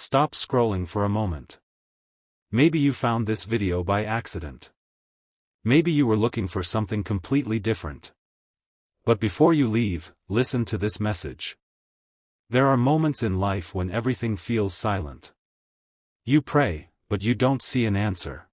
Stop scrolling for a moment. Maybe you found this video by accident. Maybe you were looking for something completely different. But before you leave, listen to this message. There are moments in life when everything feels silent. You pray, but you don't see an answer.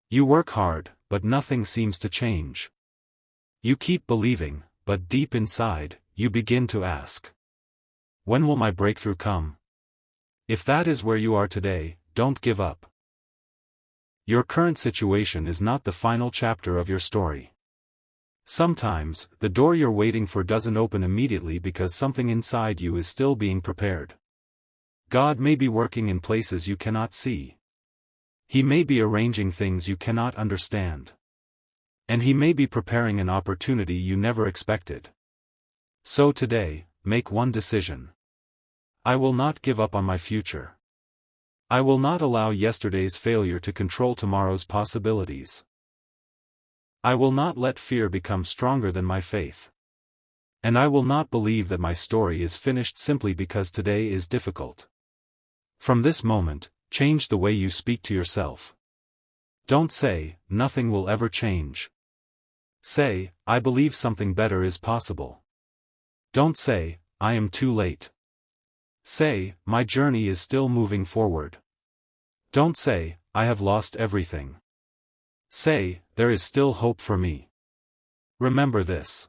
You work hard, but nothing seems to change. You keep believing, but deep inside, you begin to ask, when will my breakthrough come? If that is where you are today, don't give up. Your current situation is not the final chapter of your story. Sometimes, the door you're waiting for doesn't open immediately because something inside you is still being prepared. God may be working in places you cannot see. He may be arranging things you cannot understand. And He may be preparing an opportunity you never expected. So today, make one decision. I will not give up on my future. I will not allow yesterday's failure to control tomorrow's possibilities. I will not let fear become stronger than my faith. And I will not believe that my story is finished simply because today is difficult. From this moment, change the way you speak to yourself. Don't say, nothing will ever change. Say, I believe something better is possible. Don't say, I am too late. Say, my journey is still moving forward. Don't say, I have lost everything. Say, there is still hope for me. Remember this.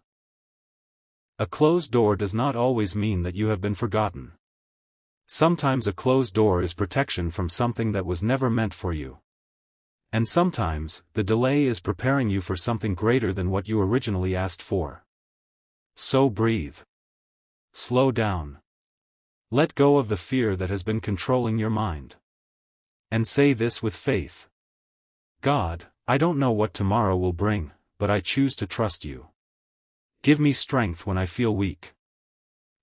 A closed door does not always mean that you have been forgotten. Sometimes a closed door is protection from something that was never meant for you. And sometimes, the delay is preparing you for something greater than what you originally asked for. So breathe. Slow down. Let go of the fear that has been controlling your mind. And say this with faith. God, I don't know what tomorrow will bring, but I choose to trust you. Give me strength when I feel weak.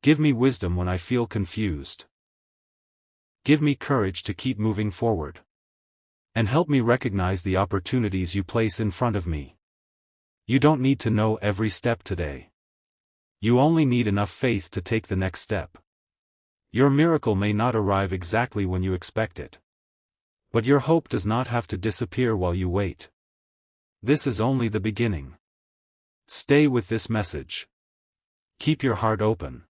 Give me wisdom when I feel confused. Give me courage to keep moving forward. And help me recognize the opportunities you place in front of me. You don't need to know every step today. You only need enough faith to take the next step. Your miracle may not arrive exactly when you expect it. But your hope does not have to disappear while you wait. This is only the beginning. Stay with this message. Keep your heart open.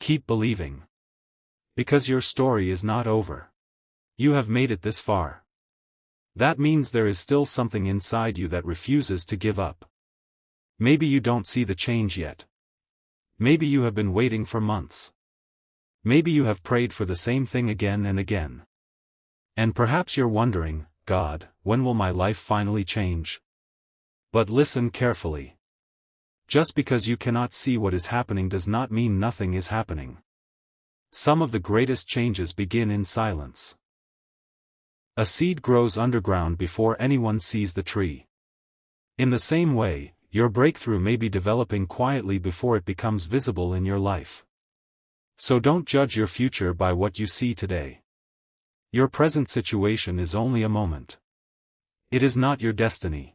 Keep believing. Because your story is not over. You have made it this far. That means there is still something inside you that refuses to give up. Maybe you don't see the change yet. Maybe you have been waiting for months. Maybe you have prayed for the same thing again and again. And perhaps you're wondering, God, when will my life finally change? But listen carefully. Just because you cannot see what is happening does not mean nothing is happening. Some of the greatest changes begin in silence. A seed grows underground before anyone sees the tree. In the same way, your breakthrough may be developing quietly before it becomes visible in your life. So don't judge your future by what you see today. Your present situation is only a moment. It is not your destiny.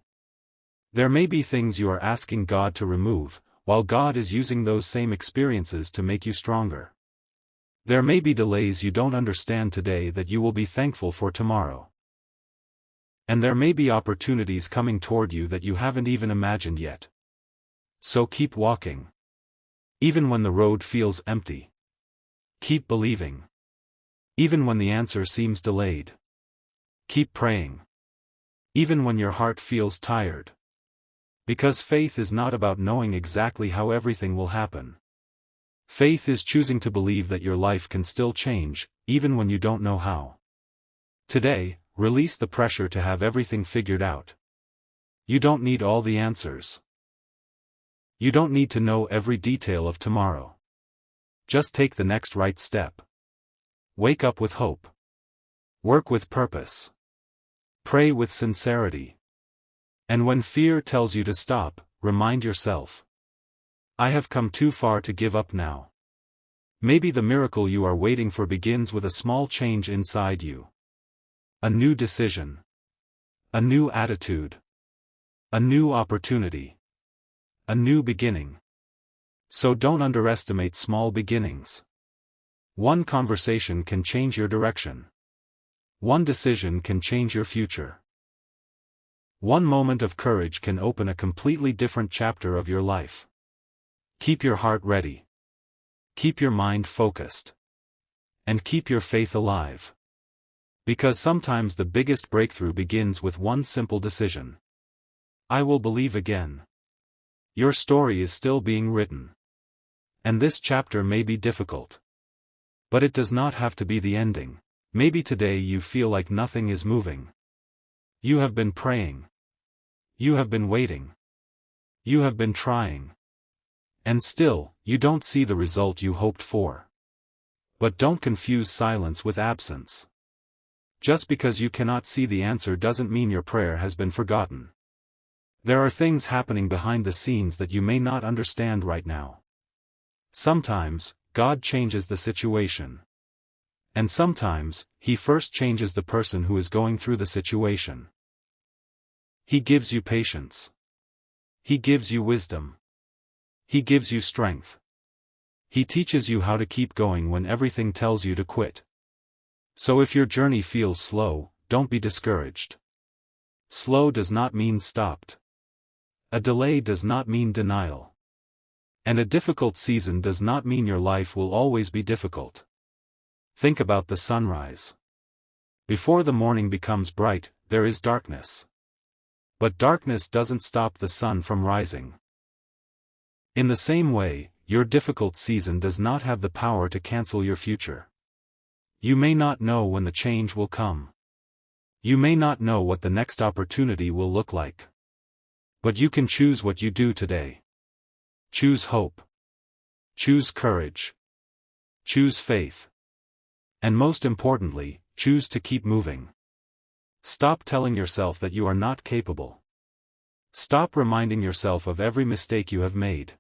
There may be things you are asking God to remove, while God is using those same experiences to make you stronger. There may be delays you don't understand today that you will be thankful for tomorrow. And there may be opportunities coming toward you that you haven't even imagined yet. So keep walking. Even when the road feels empty. Keep believing. Even when the answer seems delayed. Keep praying. Even when your heart feels tired. Because faith is not about knowing exactly how everything will happen. Faith is choosing to believe that your life can still change, even when you don't know how. Today, release the pressure to have everything figured out. You don't need all the answers. You don't need to know every detail of tomorrow. Just take the next right step. Wake up with hope. Work with purpose. Pray with sincerity. And when fear tells you to stop, remind yourself. I have come too far to give up now. Maybe the miracle you are waiting for begins with a small change inside you. A new decision. A new attitude. A new opportunity. A new beginning. So don't underestimate small beginnings. One conversation can change your direction. One decision can change your future. One moment of courage can open a completely different chapter of your life. Keep your heart ready. Keep your mind focused. And keep your faith alive. Because sometimes the biggest breakthrough begins with one simple decision. I will believe again. Your story is still being written. And this chapter may be difficult. But it does not have to be the ending. Maybe today you feel like nothing is moving. You have been praying. You have been waiting. You have been trying. And still, you don't see the result you hoped for. But don't confuse silence with absence. Just because you cannot see the answer doesn't mean your prayer has been forgotten. There are things happening behind the scenes that you may not understand right now. Sometimes, God changes the situation. And sometimes, He first changes the person who is going through the situation. He gives you patience. He gives you wisdom. He gives you strength. He teaches you how to keep going when everything tells you to quit. So if your journey feels slow, don't be discouraged. Slow does not mean stopped. A delay does not mean denial. And a difficult season does not mean your life will always be difficult. Think about the sunrise. Before the morning becomes bright, there is darkness. But darkness doesn't stop the sun from rising. In the same way, your difficult season does not have the power to cancel your future. You may not know when the change will come. You may not know what the next opportunity will look like. But you can choose what you do today. Choose hope. Choose courage. Choose faith. And most importantly, choose to keep moving. Stop telling yourself that you are not capable. Stop reminding yourself of every mistake you have made.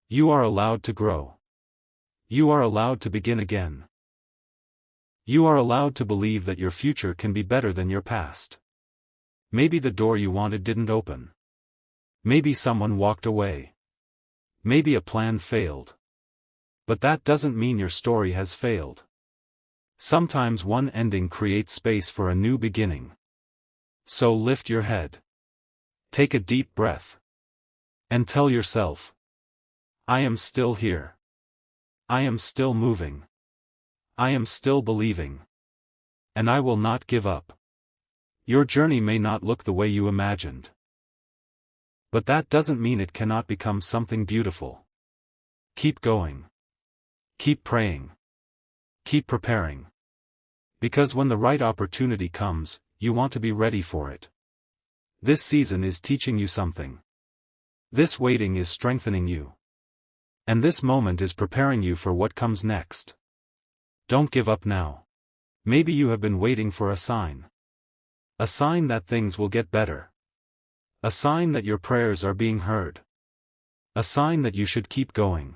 You are allowed to grow. You are allowed to begin again. You are allowed to believe that your future can be better than your past. Maybe the door you wanted didn't open. Maybe someone walked away. Maybe a plan failed. But that doesn't mean your story has failed. Sometimes one ending creates space for a new beginning. So lift your head. Take a deep breath. And tell yourself, I am still here. I am still moving. I am still believing. And I will not give up. Your journey may not look the way you imagined. But that doesn't mean it cannot become something beautiful. Keep going. Keep praying. Keep preparing. Because when the right opportunity comes, you want to be ready for it. This season is teaching you something. This waiting is strengthening you. And this moment is preparing you for what comes next. Don't give up now. Maybe you have been waiting for a sign. A sign that things will get better. A sign that your prayers are being heard. A sign that you should keep going.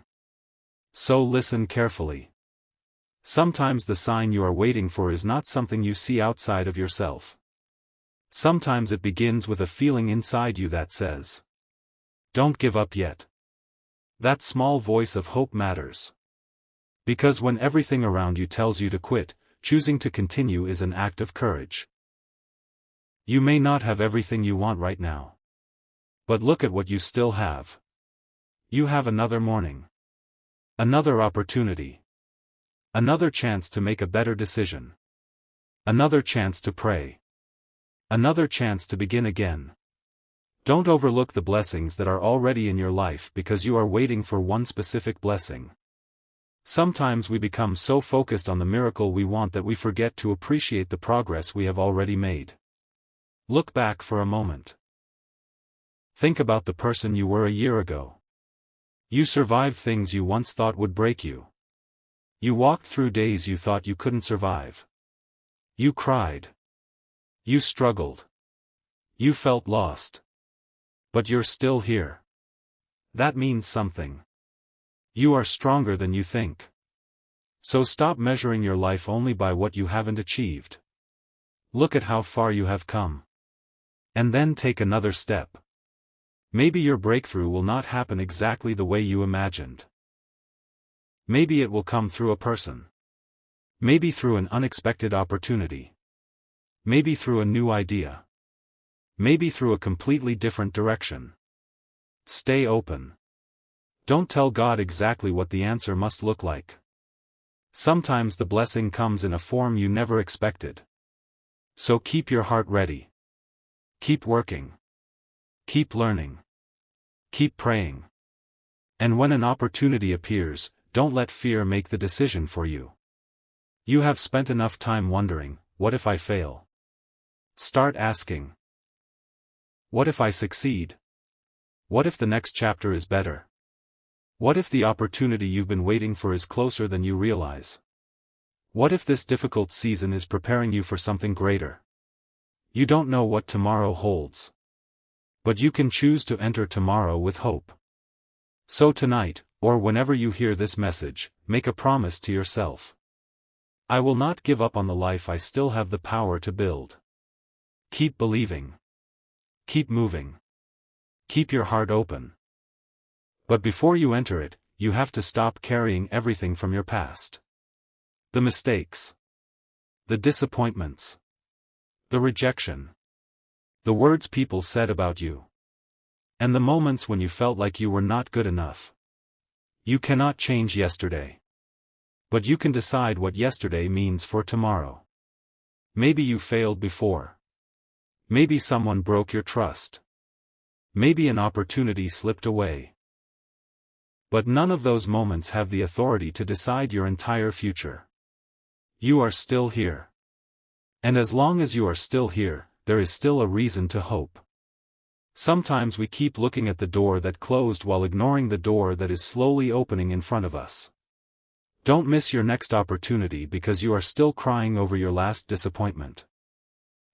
So listen carefully. Sometimes the sign you are waiting for is not something you see outside of yourself. Sometimes it begins with a feeling inside you that says, don't give up yet. That small voice of hope matters. Because when everything around you tells you to quit, choosing to continue is an act of courage. You may not have everything you want right now. But look at what you still have. You have another morning. Another opportunity. Another chance to make a better decision. Another chance to pray. Another chance to begin again. Don't overlook the blessings that are already in your life because you are waiting for one specific blessing. Sometimes we become so focused on the miracle we want that we forget to appreciate the progress we have already made. Look back for a moment. Think about the person you were a year ago. You survived things you once thought would break you. You walked through days you thought you couldn't survive. You cried. You struggled. You felt lost. But you're still here. That means something. You are stronger than you think. So stop measuring your life only by what you haven't achieved. Look at how far you have come. And then take another step. Maybe your breakthrough will not happen exactly the way you imagined. Maybe it will come through a person. Maybe through an unexpected opportunity. Maybe through a new idea. Maybe through a completely different direction. Stay open. Don't tell God exactly what the answer must look like. Sometimes the blessing comes in a form you never expected. So keep your heart ready. Keep working. Keep learning. Keep praying. And when an opportunity appears, don't let fear make the decision for you. You have spent enough time wondering, what if I fail? Start asking. What if I succeed? What if the next chapter is better? What if the opportunity you've been waiting for is closer than you realize? What if this difficult season is preparing you for something greater? You don't know what tomorrow holds. But you can choose to enter tomorrow with hope. So tonight, or whenever you hear this message, make a promise to yourself. I will not give up on the life I still have the power to build. Keep believing. Keep moving. Keep your heart open. But before you enter it, you have to stop carrying everything from your past. The mistakes. The disappointments. The rejection. The words people said about you. And the moments when you felt like you were not good enough. You cannot change yesterday. But you can decide what yesterday means for tomorrow. Maybe you failed before. Maybe someone broke your trust. Maybe an opportunity slipped away. But none of those moments have the authority to decide your entire future. You are still here. And as long as you are still here, there is still a reason to hope. Sometimes we keep looking at the door that closed while ignoring the door that is slowly opening in front of us. Don't miss your next opportunity because you are still crying over your last disappointment.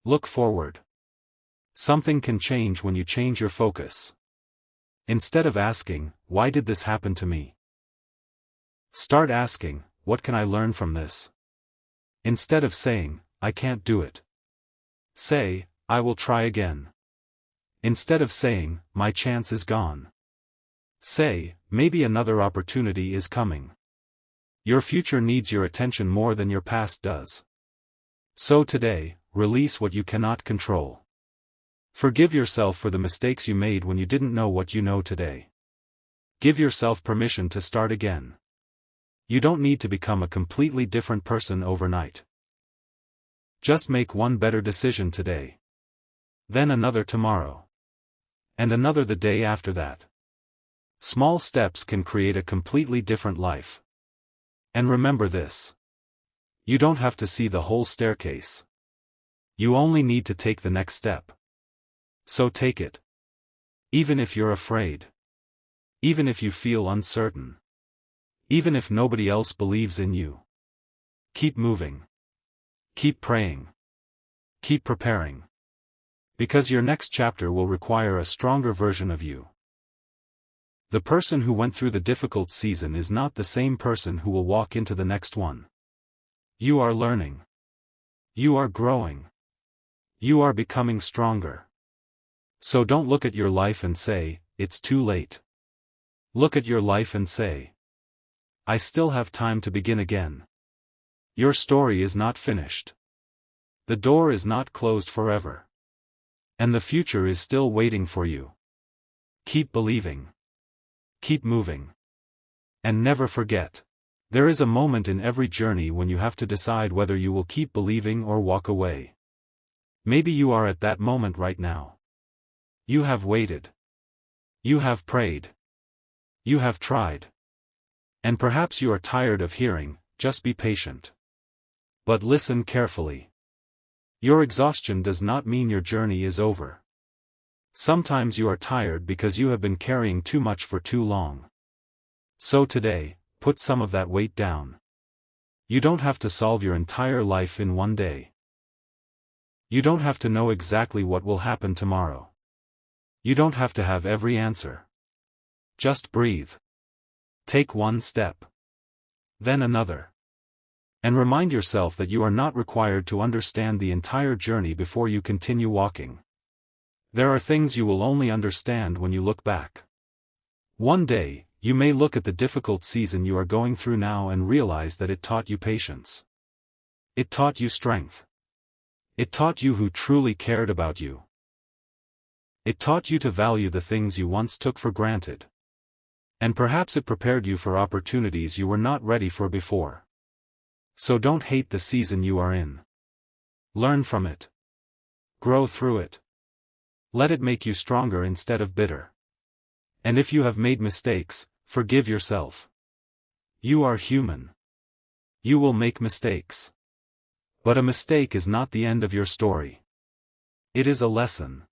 Look forward. Something can change when you change your focus. Instead of asking, why did this happen to me? Start asking, what can I learn from this? Instead of saying, I can't do it. Say, I will try again. Instead of saying, my chance is gone. Say, maybe another opportunity is coming. Your future needs your attention more than your past does. So today, release what you cannot control. Forgive yourself for the mistakes you made when you didn't know what you know today. Give yourself permission to start again. You don't need to become a completely different person overnight. Just make one better decision today. Then another tomorrow. And another the day after that. Small steps can create a completely different life. And remember this. You don't have to see the whole staircase. You only need to take the next step. So take it. Even if you're afraid. Even if you feel uncertain. Even if nobody else believes in you. Keep moving. Keep praying. Keep preparing. Because your next chapter will require a stronger version of you. The person who went through the difficult season is not the same person who will walk into the next one. You are learning. You are growing. You are becoming stronger. So don't look at your life and say, it's too late. Look at your life and say, I still have time to begin again. Your story is not finished. The door is not closed forever. And the future is still waiting for you. Keep believing. Keep moving. And never forget. There is a moment in every journey when you have to decide whether you will keep believing or walk away. Maybe you are at that moment right now. You have waited. You have prayed. You have tried. And perhaps you are tired of hearing, just be patient. But listen carefully. Your exhaustion does not mean your journey is over. Sometimes you are tired because you have been carrying too much for too long. So today, put some of that weight down. You don't have to solve your entire life in one day. You don't have to know exactly what will happen tomorrow. You don't have to have every answer. Just breathe. Take one step. Then another. And remind yourself that you are not required to understand the entire journey before you continue walking. There are things you will only understand when you look back. One day, you may look at the difficult season you are going through now and realize that it taught you patience. It taught you strength. It taught you who truly cared about you. It taught you to value the things you once took for granted. And perhaps it prepared you for opportunities you were not ready for before. So don't hate the season you are in. Learn from it. Grow through it. Let it make you stronger instead of bitter. And if you have made mistakes, forgive yourself. You are human. You will make mistakes. But a mistake is not the end of your story. It is a lesson.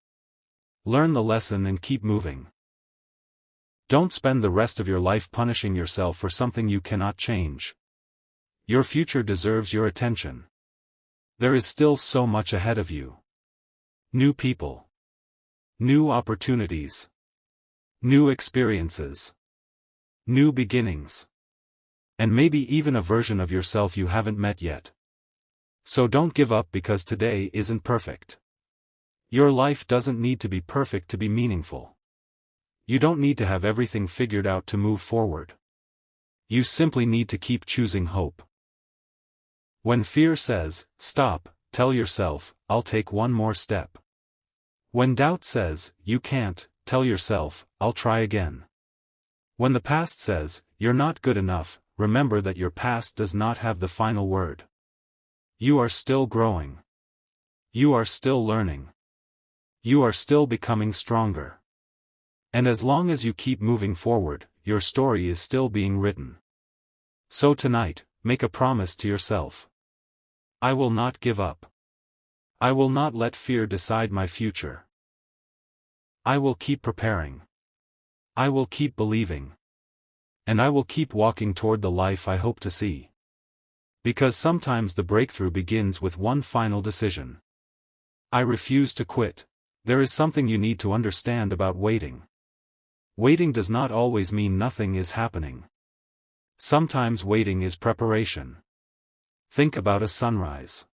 Learn the lesson and keep moving. Don't spend the rest of your life punishing yourself for something you cannot change. Your future deserves your attention. There is still so much ahead of you. New people. New opportunities. New experiences. New beginnings. And maybe even a version of yourself you haven't met yet. So don't give up because today isn't perfect. Your life doesn't need to be perfect to be meaningful. You don't need to have everything figured out to move forward. You simply need to keep choosing hope. When fear says, stop, tell yourself, I'll take one more step. When doubt says, you can't, tell yourself, I'll try again. When the past says, you're not good enough, remember that your past does not have the final word. You are still growing. You are still learning. You are still becoming stronger. And as long as you keep moving forward, your story is still being written. So tonight, make a promise to yourself. I will not give up. I will not let fear decide my future. I will keep preparing. I will keep believing. And I will keep walking toward the life I hope to see. Because sometimes the breakthrough begins with one final decision. I refuse to quit. There is something you need to understand about waiting. Waiting does not always mean nothing is happening. Sometimes waiting is preparation. Think about a sunrise.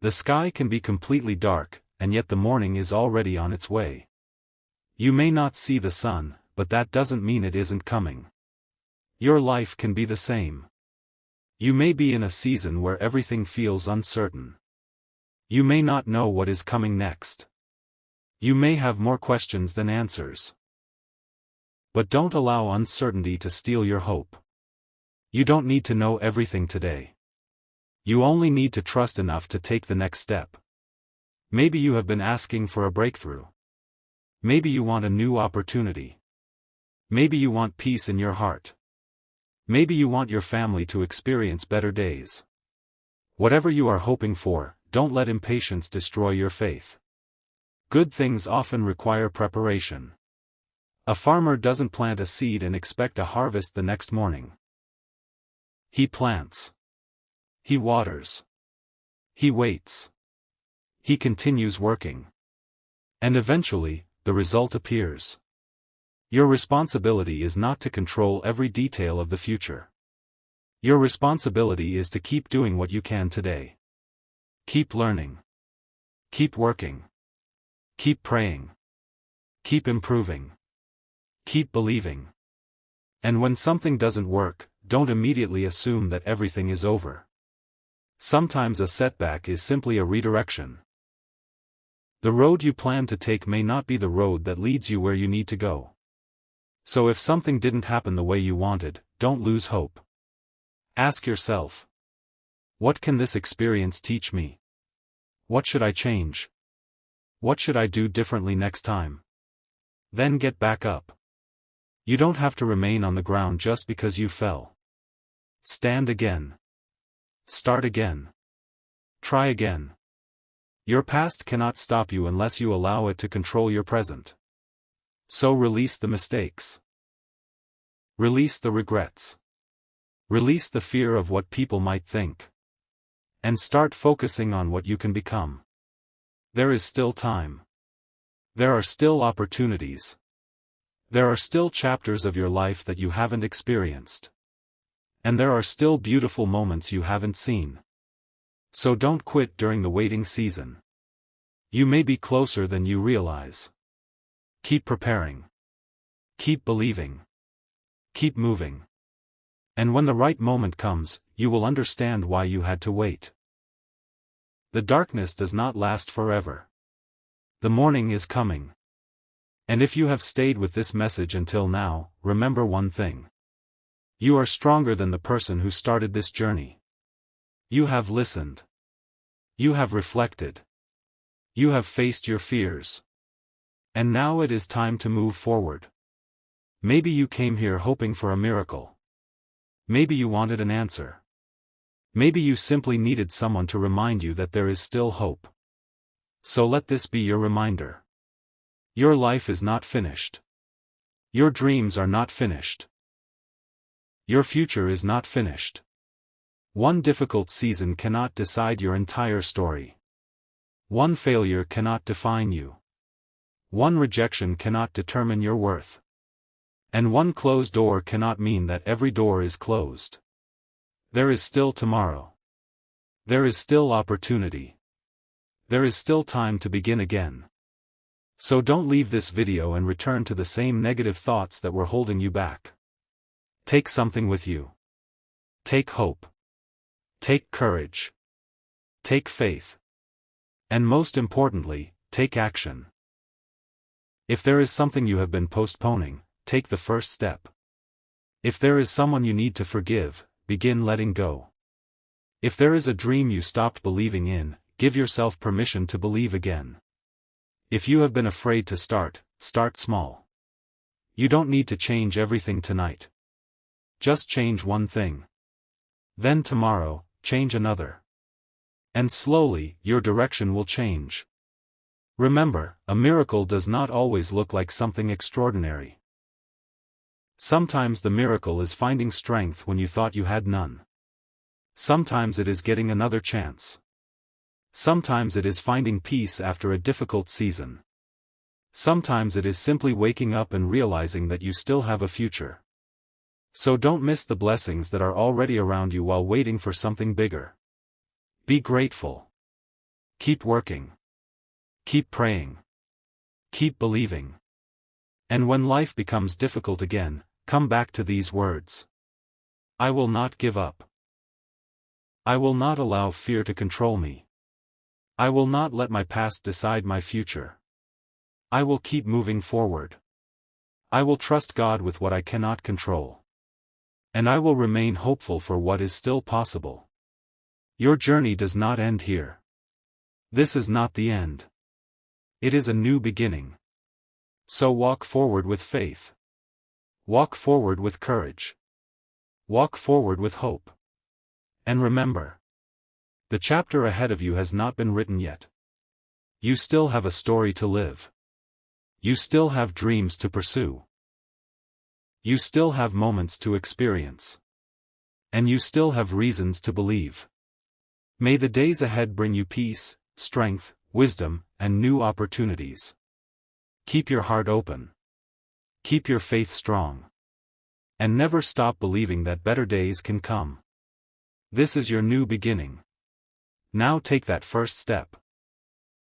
The sky can be completely dark, and yet the morning is already on its way. You may not see the sun, but that doesn't mean it isn't coming. Your life can be the same. You may be in a season where everything feels uncertain. You may not know what is coming next. You may have more questions than answers. But don't allow uncertainty to steal your hope. You don't need to know everything today. You only need to trust enough to take the next step. Maybe you have been asking for a breakthrough. Maybe you want a new opportunity. Maybe you want peace in your heart. Maybe you want your family to experience better days. Whatever you are hoping for, don't let impatience destroy your faith. Good things often require preparation. A farmer doesn't plant a seed and expect a harvest the next morning. He plants. He waters. He waits. He continues working. And eventually, the result appears. Your responsibility is not to control every detail of the future. Your responsibility is to keep doing what you can today. Keep learning. Keep working. Keep praying. Keep improving. Keep believing. And when something doesn't work, don't immediately assume that everything is over. Sometimes a setback is simply a redirection. The road you plan to take may not be the road that leads you where you need to go. So if something didn't happen the way you wanted, don't lose hope. Ask yourself, what can this experience teach me? What should I change? What should I do differently next time? Then get back up. You don't have to remain on the ground just because you fell. Stand again. Start again. Try again. Your past cannot stop you unless you allow it to control your present. So release the mistakes. Release the regrets. Release the fear of what people might think. And start focusing on what you can become. There is still time. There are still opportunities. There are still chapters of your life that you haven't experienced. And there are still beautiful moments you haven't seen. So don't quit during the waiting season. You may be closer than you realize. Keep preparing. Keep believing. Keep moving. And when the right moment comes, you will understand why you had to wait. The darkness does not last forever. The morning is coming. And if you have stayed with this message until now, remember one thing. You are stronger than the person who started this journey. You have listened. You have reflected. You have faced your fears. And now it is time to move forward. Maybe you came here hoping for a miracle. Maybe you wanted an answer. Maybe you simply needed someone to remind you that there is still hope. So let this be your reminder. Your life is not finished. Your dreams are not finished. Your future is not finished. One difficult season cannot decide your entire story. One failure cannot define you. One rejection cannot determine your worth. And one closed door cannot mean that every door is closed. There is still tomorrow. There is still opportunity. There is still time to begin again. So don't leave this video and return to the same negative thoughts that were holding you back. Take something with you. Take hope. Take courage. Take faith. And most importantly, take action. If there is something you have been postponing, take the first step. If there is someone you need to forgive, begin letting go. If there is a dream you stopped believing in, give yourself permission to believe again. If you have been afraid to start, start small. You don't need to change everything tonight. Just change one thing. Then tomorrow, change another. And slowly, your direction will change. Remember, a miracle does not always look like something extraordinary. Sometimes the miracle is finding strength when you thought you had none. Sometimes it is getting another chance. Sometimes it is finding peace after a difficult season. Sometimes it is simply waking up and realizing that you still have a future. So don't miss the blessings that are already around you while waiting for something bigger. Be grateful. Keep working. Keep praying. Keep believing. And when life becomes difficult again, come back to these words. I will not give up. I will not allow fear to control me. I will not let my past decide my future. I will keep moving forward. I will trust God with what I cannot control. And I will remain hopeful for what is still possible. Your journey does not end here. This is not the end. It is a new beginning. So walk forward with faith. Walk forward with courage. Walk forward with hope. And remember, the chapter ahead of you has not been written yet. You still have a story to live. You still have dreams to pursue. You still have moments to experience. And you still have reasons to believe. May the days ahead bring you peace, strength, wisdom, and new opportunities. Keep your heart open. Keep your faith strong. And never stop believing that better days can come. This is your new beginning. Now take that first step.